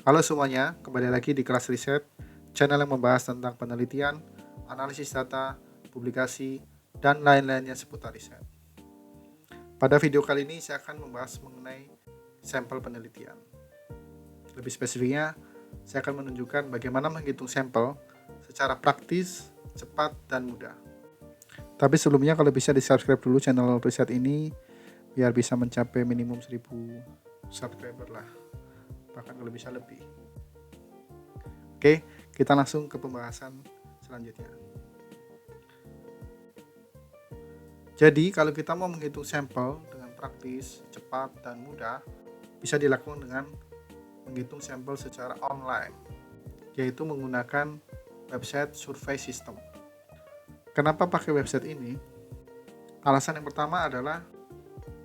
Halo semuanya, kembali lagi di Kelas Riset, channel yang membahas tentang penelitian, analisis data, publikasi, dan lain-lainnya seputar riset. Pada video kali ini saya akan membahas mengenai sampel penelitian. Lebih spesifiknya, saya akan menunjukkan bagaimana menghitung sampel secara praktis, cepat, dan mudah. Tapi sebelumnya kalau bisa di-subscribe dulu channel riset ini biar bisa mencapai minimum 1000 subscriber lah, bahkan kalau bisa lebih. Oke, kita langsung ke pembahasan selanjutnya. Jadi, kalau kita mau menghitung sampel dengan praktis, cepat, dan mudah, bisa dilakukan dengan menghitung sampel secara online, yaitu menggunakan website survei system. Kenapa pakai website ini? Alasan yang pertama adalah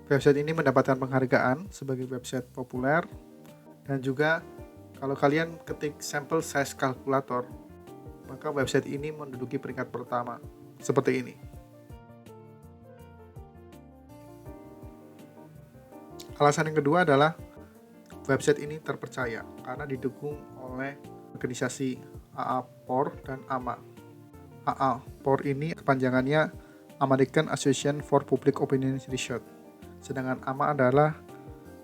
website ini mendapatkan penghargaan sebagai website populer, dan juga kalau kalian ketik sample size calculator, maka website ini menduduki peringkat pertama, seperti ini. Alasan yang kedua adalah website ini terpercaya karena didukung oleh organisasi AAPOR dan AMA. AAPOR ini kepanjangannya American Association for Public Opinion Research, sedangkan AMA adalah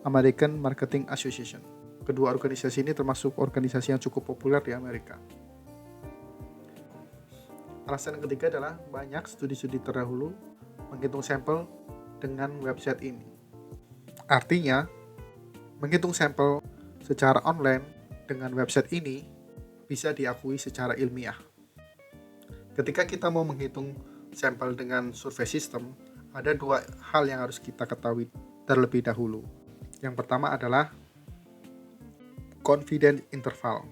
American Marketing Association. Kedua organisasi ini termasuk organisasi yang cukup populer di Amerika. Alasan yang ketiga adalah banyak studi-studi terdahulu menghitung sampel dengan website ini. Artinya, menghitung sampel secara online dengan website ini bisa diakui secara ilmiah. Ketika kita mau menghitung sampel dengan survei system, ada dua hal yang harus kita ketahui terlebih dahulu. Yang pertama adalah confidence interval.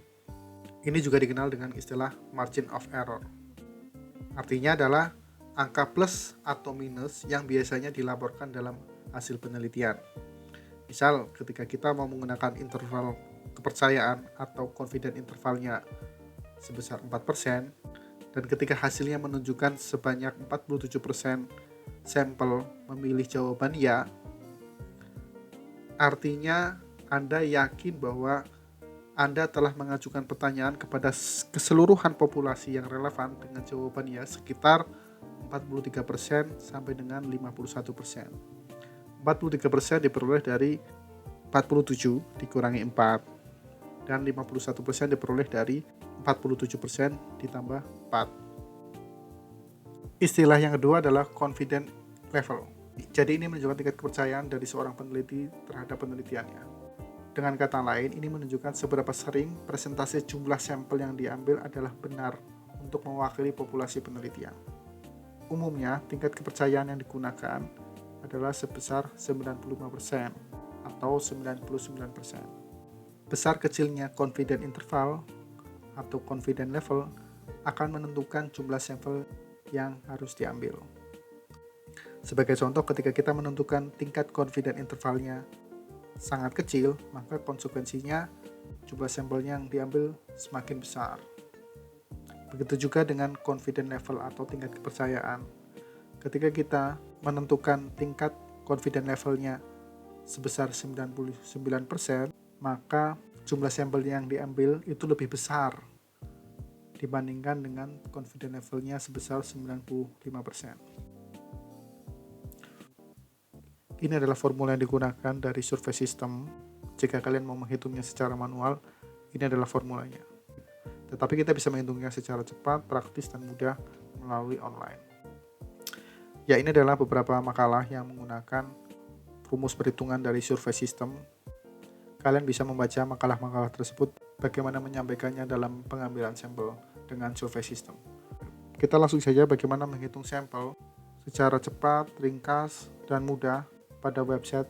Ini juga dikenal dengan istilah margin of error. Artinya adalah angka plus atau minus yang biasanya dilaporkan dalam hasil penelitian. Misal, ketika kita mau menggunakan interval kepercayaan atau confidence intervalnya sebesar 4%, dan ketika hasilnya menunjukkan sebanyak 47% sampel memilih jawaban ya, artinya Anda yakin bahwa Anda telah mengajukan pertanyaan kepada keseluruhan populasi yang relevan dengan jawaban ya sekitar 43% sampai dengan 51%. 43% diperoleh dari 47 dikurangi 4, dan 51% diperoleh dari 47% ditambah 4. Istilah yang kedua adalah confidence level. Jadi ini menunjukkan tingkat kepercayaan dari seorang peneliti terhadap penelitiannya. Dengan kata lain, ini menunjukkan seberapa sering persentase jumlah sampel yang diambil adalah benar untuk mewakili populasi penelitian. Umumnya, tingkat kepercayaan yang digunakan adalah sebesar 95% atau 99%. Besar kecilnya confidence interval atau confidence level akan menentukan jumlah sampel yang harus diambil. Sebagai contoh, ketika kita menentukan tingkat confidence intervalnya sangat kecil, maka konsekuensinya jumlah sampelnya yang diambil semakin besar. Begitu juga dengan confidence level atau tingkat kepercayaan. Ketika kita menentukan tingkat confidence levelnya sebesar 99%, maka jumlah sampel yang diambil itu lebih besar dibandingkan dengan confidence levelnya sebesar 95%. Ini adalah formula yang digunakan dari survei system. Jika kalian mau menghitungnya secara manual, ini adalah formulanya. Tetapi kita bisa menghitungnya secara cepat, praktis, dan mudah melalui online. Ya, ini adalah beberapa makalah yang menggunakan rumus perhitungan dari survei system. Kalian bisa membaca makalah-makalah tersebut, bagaimana menyampaikannya dalam pengambilan sampel dengan survei system. Kita langsung saja bagaimana menghitung sampel secara cepat, ringkas, dan mudah pada website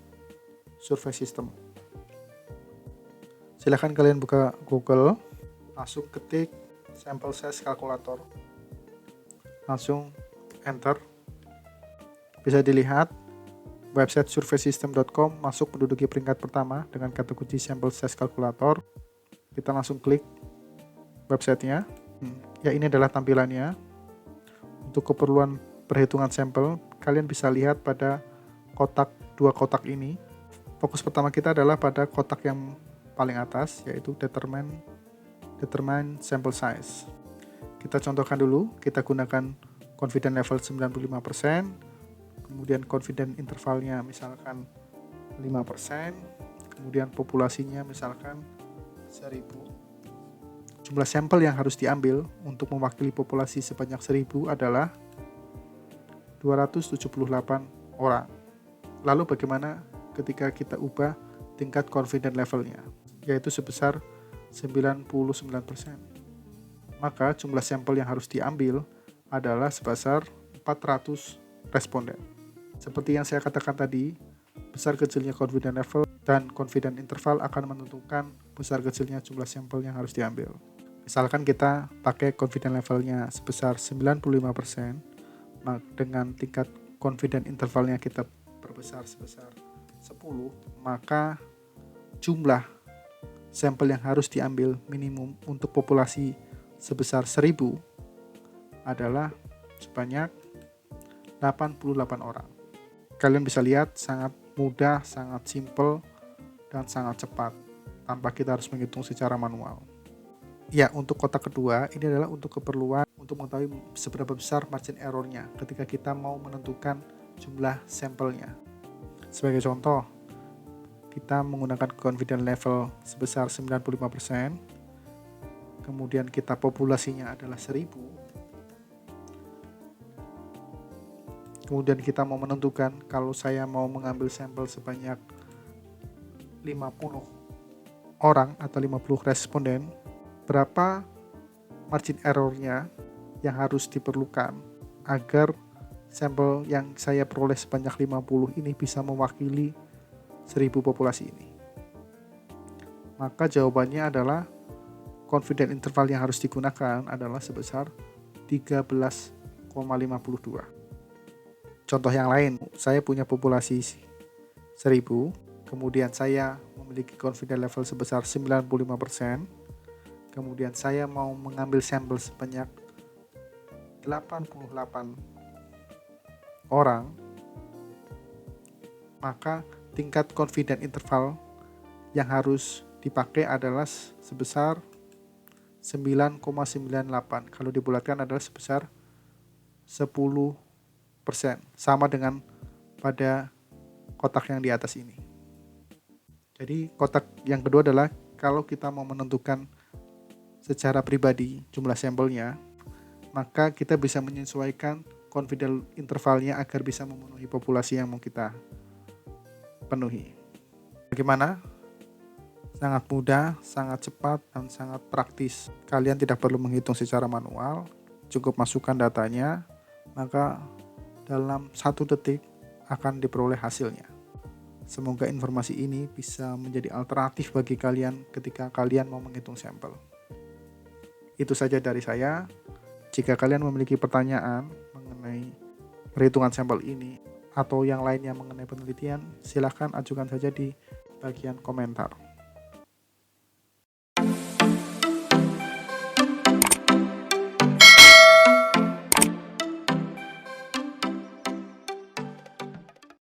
survei system. Silahkan kalian buka Google, langsung ketik sample size calculator, langsung enter. Bisa dilihat website surveysystem.com masuk menduduki peringkat pertama dengan kata kunci sample size calculator. Kita langsung klik websitenya. Ya, ini adalah tampilannya. Untuk keperluan perhitungan sampel, kalian bisa lihat pada dua kotak ini. Fokus pertama kita adalah pada kotak yang paling atas, yaitu determine sample size. Kita contohkan dulu, kita gunakan confidence level 95%, kemudian confidence intervalnya misalkan 5%, kemudian populasinya misalkan 1000. Jumlah sampel yang harus diambil untuk mewakili populasi sebanyak 1000 adalah 278 orang. Lalu bagaimana ketika kita ubah tingkat confidence levelnya, yaitu sebesar 99%. Maka jumlah sampel yang harus diambil adalah sebesar 400 responden. Seperti yang saya katakan tadi, besar kecilnya confidence level dan confidence interval akan menentukan besar kecilnya jumlah sampel yang harus diambil. Misalkan kita pakai confidence levelnya sebesar 95%, dengan tingkat confidence intervalnya kita perbesar sebesar 10, maka jumlah sampel yang harus diambil minimum untuk populasi sebesar 1000 adalah sebanyak 88 orang. Kalian bisa lihat sangat mudah, sangat simple, dan sangat cepat tanpa kita harus menghitung secara manual. Ya, untuk kotak kedua ini adalah untuk keperluan untuk mengetahui seberapa besar margin error-nya ketika kita mau menentukan jumlah sampelnya. Sebagai contoh, kita menggunakan confidence level sebesar 95%, kemudian kita populasinya adalah 1000, kemudian kita mau menentukan kalau saya mau mengambil sampel sebanyak 50 orang atau 50 responden, berapa margin error-nya yang harus diperlukan agar sampel yang saya peroleh sebanyak 50 ini bisa mewakili 1000 populasi ini. Maka jawabannya adalah confidence interval yang harus digunakan adalah sebesar 13,52. Contoh yang lain, saya punya populasi 1000, kemudian saya memiliki confidence level sebesar 95%, kemudian saya mau mengambil sampel sebanyak 88 orang, maka tingkat confidence interval yang harus dipakai adalah sebesar 9,98. Kalau dibulatkan adalah sebesar 10%, sama dengan pada kotak yang di atas ini. Jadi kotak yang kedua adalah kalau kita mau menentukan secara pribadi jumlah sampelnya, maka kita bisa menyesuaikan confidence intervalnya agar bisa memenuhi populasi yang mau kita penuhi. Bagaimana? Sangat mudah, sangat cepat, dan sangat praktis. Kalian tidak perlu menghitung secara manual, cukup masukkan datanya, maka dalam 1 detik akan diperoleh hasilnya. Semoga informasi ini bisa menjadi alternatif bagi kalian ketika kalian mau menghitung sampel. Itu saja dari saya. Jika kalian memiliki pertanyaan mengenai perhitungan sampel ini atau yang lainnya mengenai penelitian, silakan ajukan saja di bagian komentar.